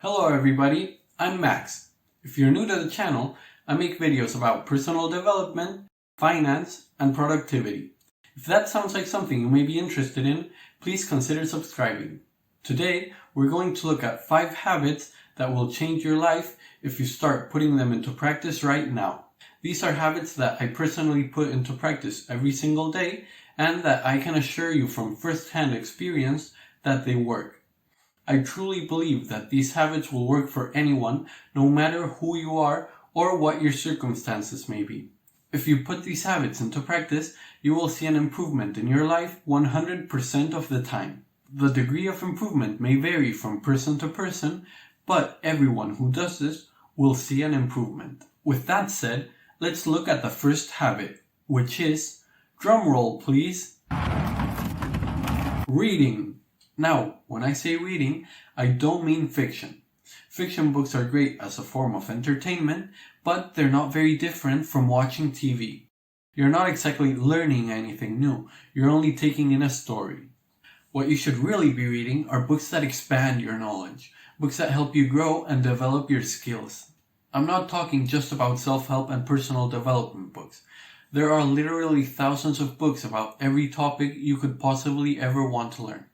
Hello everybody, I'm Max. If you're new to the channel, I make videos about personal development, finance, and productivity. If that sounds like something you may be interested in, please consider subscribing. Today, we're going to look at 5 habits that will change your life if you start putting them into practice right now. These are habits that I personally put into practice every single day and that I can assure you from first-hand experience that they work. I truly believe that these habits will work for anyone, no matter who you are or what your circumstances may be. If you put these habits into practice, you will see an improvement in your life 100% of the time. The degree of improvement may vary from person to person, but everyone who does this will see an improvement. With that said, let's look at the first habit, which is, drumroll please, reading. Now, when I say reading, I don't mean fiction. Fiction books are great as a form of entertainment, but they're not very different from watching TV. You're not exactly learning anything new, you're only taking in a story. What you should really be reading are books that expand your knowledge, books that help you grow and develop your skills. I'm not talking just about self-help and personal development books. There are literally thousands of books about every topic you could possibly ever want to learn.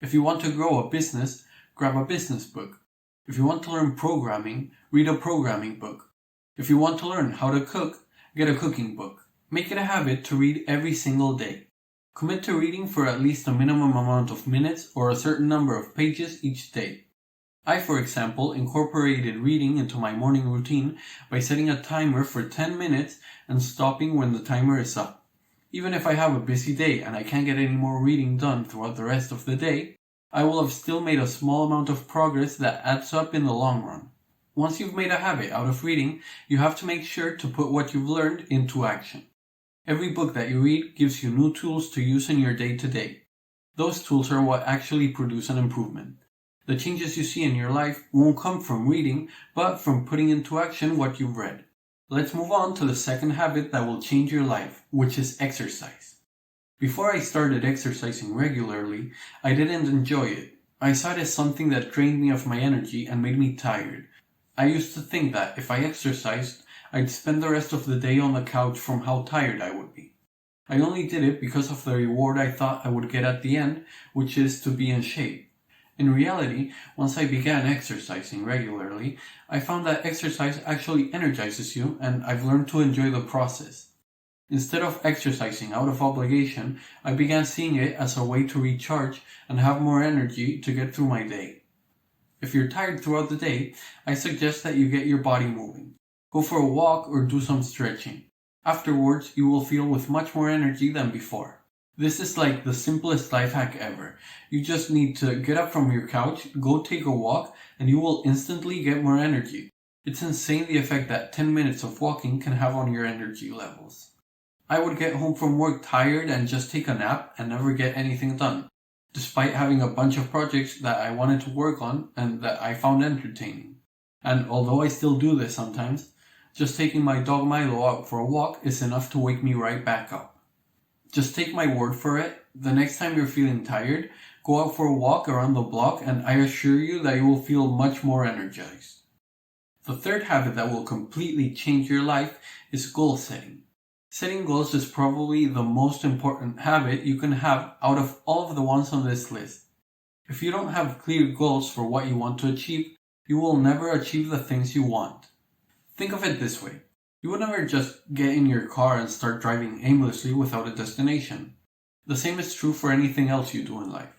If you want to grow a business, grab a business book. If you want to learn programming, read a programming book. If you want to learn how to cook, get a cooking book. Make it a habit to read every single day. Commit to reading for at least a minimum amount of minutes or a certain number of pages each day. I, for example, incorporated reading into my morning routine by setting a timer for 10 minutes and stopping when the timer is up. Even if I have a busy day and I can't get any more reading done throughout the rest of the day, I will have still made a small amount of progress that adds up in the long run. Once you've made a habit out of reading, you have to make sure to put what you've learned into action. Every book that you read gives you new tools to use in your day-to-day. Those tools are what actually produce an improvement. The changes you see in your life won't come from reading, but from putting into action what you've read. Let's move on to the second habit that will change your life, which is exercise. Before I started exercising regularly, I didn't enjoy it. I saw it as something that drained me of my energy and made me tired. I used to think that if I exercised, I'd spend the rest of the day on the couch from how tired I would be. I only did it because of the reward I thought I would get at the end, which is to be in shape. In reality, once I began exercising regularly, I found that exercise actually energizes you, and I've learned to enjoy the process. Instead of exercising out of obligation, I began seeing it as a way to recharge and have more energy to get through my day. If you're tired throughout the day, I suggest that you get your body moving. Go for a walk or do some stretching. Afterwards, you will feel with much more energy than before. This is like the simplest life hack ever. You just need to get up from your couch, go take a walk, and you will instantly get more energy. It's insane the effect that 10 minutes of walking can have on your energy levels. I would get home from work tired and just take a nap and never get anything done, despite having a bunch of projects that I wanted to work on and that I found entertaining. And although I still do this sometimes, just taking my dog Milo out for a walk is enough to wake me right back up. Just take my word for it, the next time you're feeling tired, go out for a walk around the block and I assure you that you will feel much more energized. The third habit that will completely change your life is goal setting. Setting goals is probably the most important habit you can have out of all of the ones on this list. If you don't have clear goals for what you want to achieve, you will never achieve the things you want. Think of it this way. You would never just get in your car and start driving aimlessly without a destination. The same is true for anything else you do in life.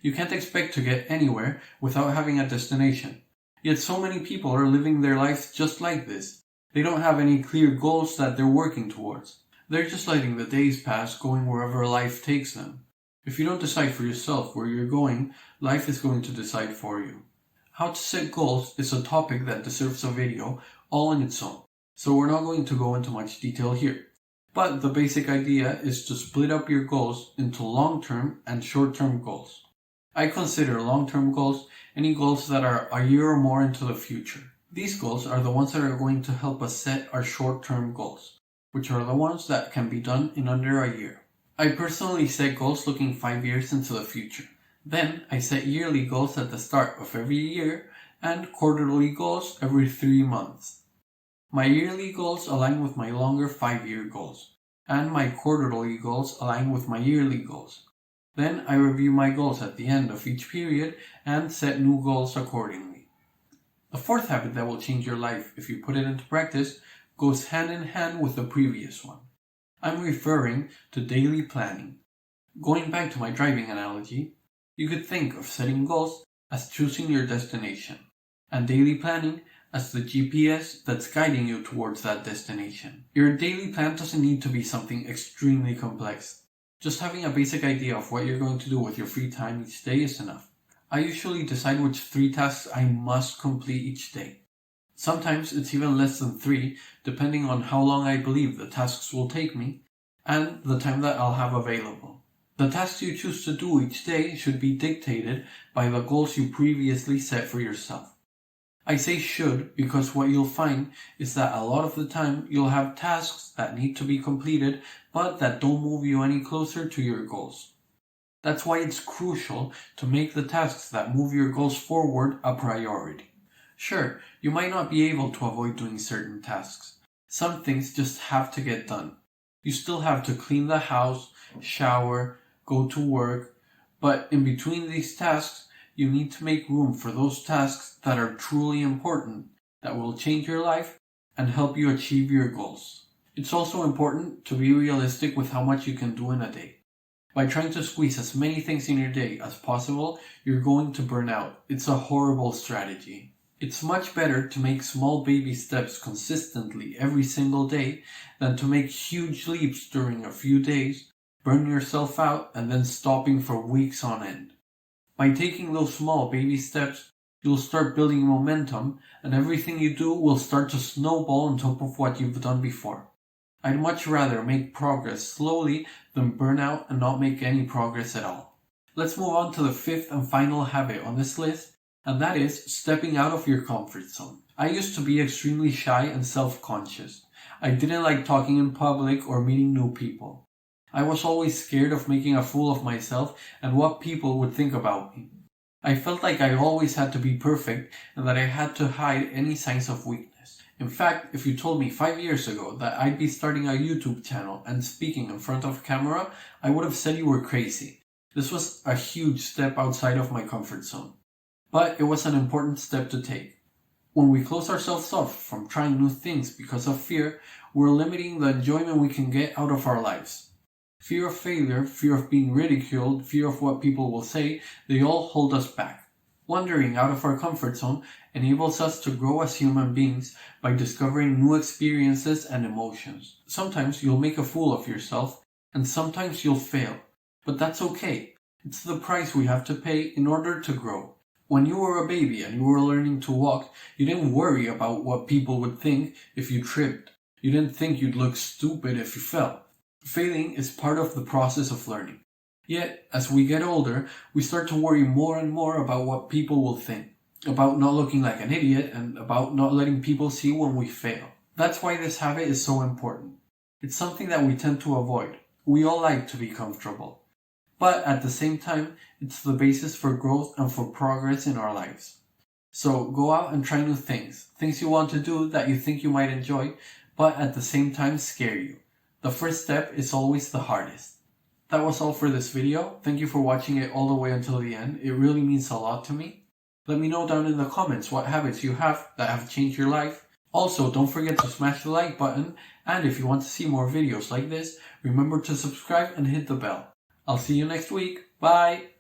You can't expect to get anywhere without having a destination. Yet so many people are living their lives just like this. They don't have any clear goals that they're working towards. They're just letting the days pass, going wherever life takes them. If you don't decide for yourself where you're going, life is going to decide for you. How to set goals is a topic that deserves a video all on its own. So we're not going to go into much detail here. But the basic idea is to split up your goals into long-term and short-term goals. I consider long-term goals any goals that are a year or more into the future. These goals are the ones that are going to help us set our short-term goals, which are the ones that can be done in under a year. I personally set goals looking 5 years into the future. Then I set yearly goals at the start of every year and quarterly goals every 3 months. My yearly goals align with my longer 5-year goals, and my quarterly goals align with my yearly goals. Then I review my goals at the end of each period and set new goals accordingly. The fourth habit that will change your life if you put it into practice goes hand in hand with the previous one. I'm referring to daily planning. Going back to my driving analogy, you could think of setting goals as choosing your destination, and daily planning as the GPS that's guiding you towards that destination. Your daily plan doesn't need to be something extremely complex. Just having a basic idea of what you're going to do with your free time each day is enough. I usually decide which 3 tasks I must complete each day. Sometimes it's even less than 3, depending on how long I believe the tasks will take me and the time that I'll have available. The tasks you choose to do each day should be dictated by the goals you previously set for yourself. I say should because what you'll find is that a lot of the time you'll have tasks that need to be completed but that don't move you any closer to your goals. That's why it's crucial to make the tasks that move your goals forward a priority. Sure, you might not be able to avoid doing certain tasks. Some things just have to get done. You still have to clean the house, shower, go to work, but in between these tasks, you need to make room for those tasks that are truly important, that will change your life and help you achieve your goals. It's also important to be realistic with how much you can do in a day. By trying to squeeze as many things in your day as possible, you're going to burn out. It's a horrible strategy. It's much better to make small baby steps consistently every single day than to make huge leaps during a few days, burn yourself out, and then stopping for weeks on end. By taking those small baby steps, you'll start building momentum, and everything you do will start to snowball on top of what you've done before. I'd much rather make progress slowly than burn out and not make any progress at all. Let's move on to the 5th and final habit on this list, and that is stepping out of your comfort zone. I used to be extremely shy and self-conscious. I didn't like talking in public or meeting new people. I was always scared of making a fool of myself and what people would think about me. I felt like I always had to be perfect and that I had to hide any signs of weakness. In fact, if you told me 5 years ago that I'd be starting a YouTube channel and speaking in front of camera, I would have said you were crazy. This was a huge step outside of my comfort zone. But it was an important step to take. When we close ourselves off from trying new things because of fear, we're limiting the enjoyment we can get out of our lives. Fear of failure, fear of being ridiculed, fear of what people will say, they all hold us back. Wandering out of our comfort zone enables us to grow as human beings by discovering new experiences and emotions. Sometimes you'll make a fool of yourself, and sometimes you'll fail. But that's okay. It's the price we have to pay in order to grow. When you were a baby and you were learning to walk, you didn't worry about what people would think if you tripped. You didn't think you'd look stupid if you fell. Failing is part of the process of learning. Yet, as we get older, we start to worry more and more about what people will think, about not looking like an idiot, and about not letting people see when we fail. That's why this habit is so important. It's something that we tend to avoid. We all like to be comfortable. But at the same time, it's the basis for growth and for progress in our lives. So go out and try new things you want to do that you think you might enjoy, but at the same time scare you. The first step is always the hardest. That was all for this video. Thank you for watching it all the way until the end. It really means a lot to me. Let me know down in the comments what habits you have that have changed your life. Also, don't forget to smash the like button, and if you want to see more videos like this, remember to subscribe and hit the bell. I'll see you next week. Bye!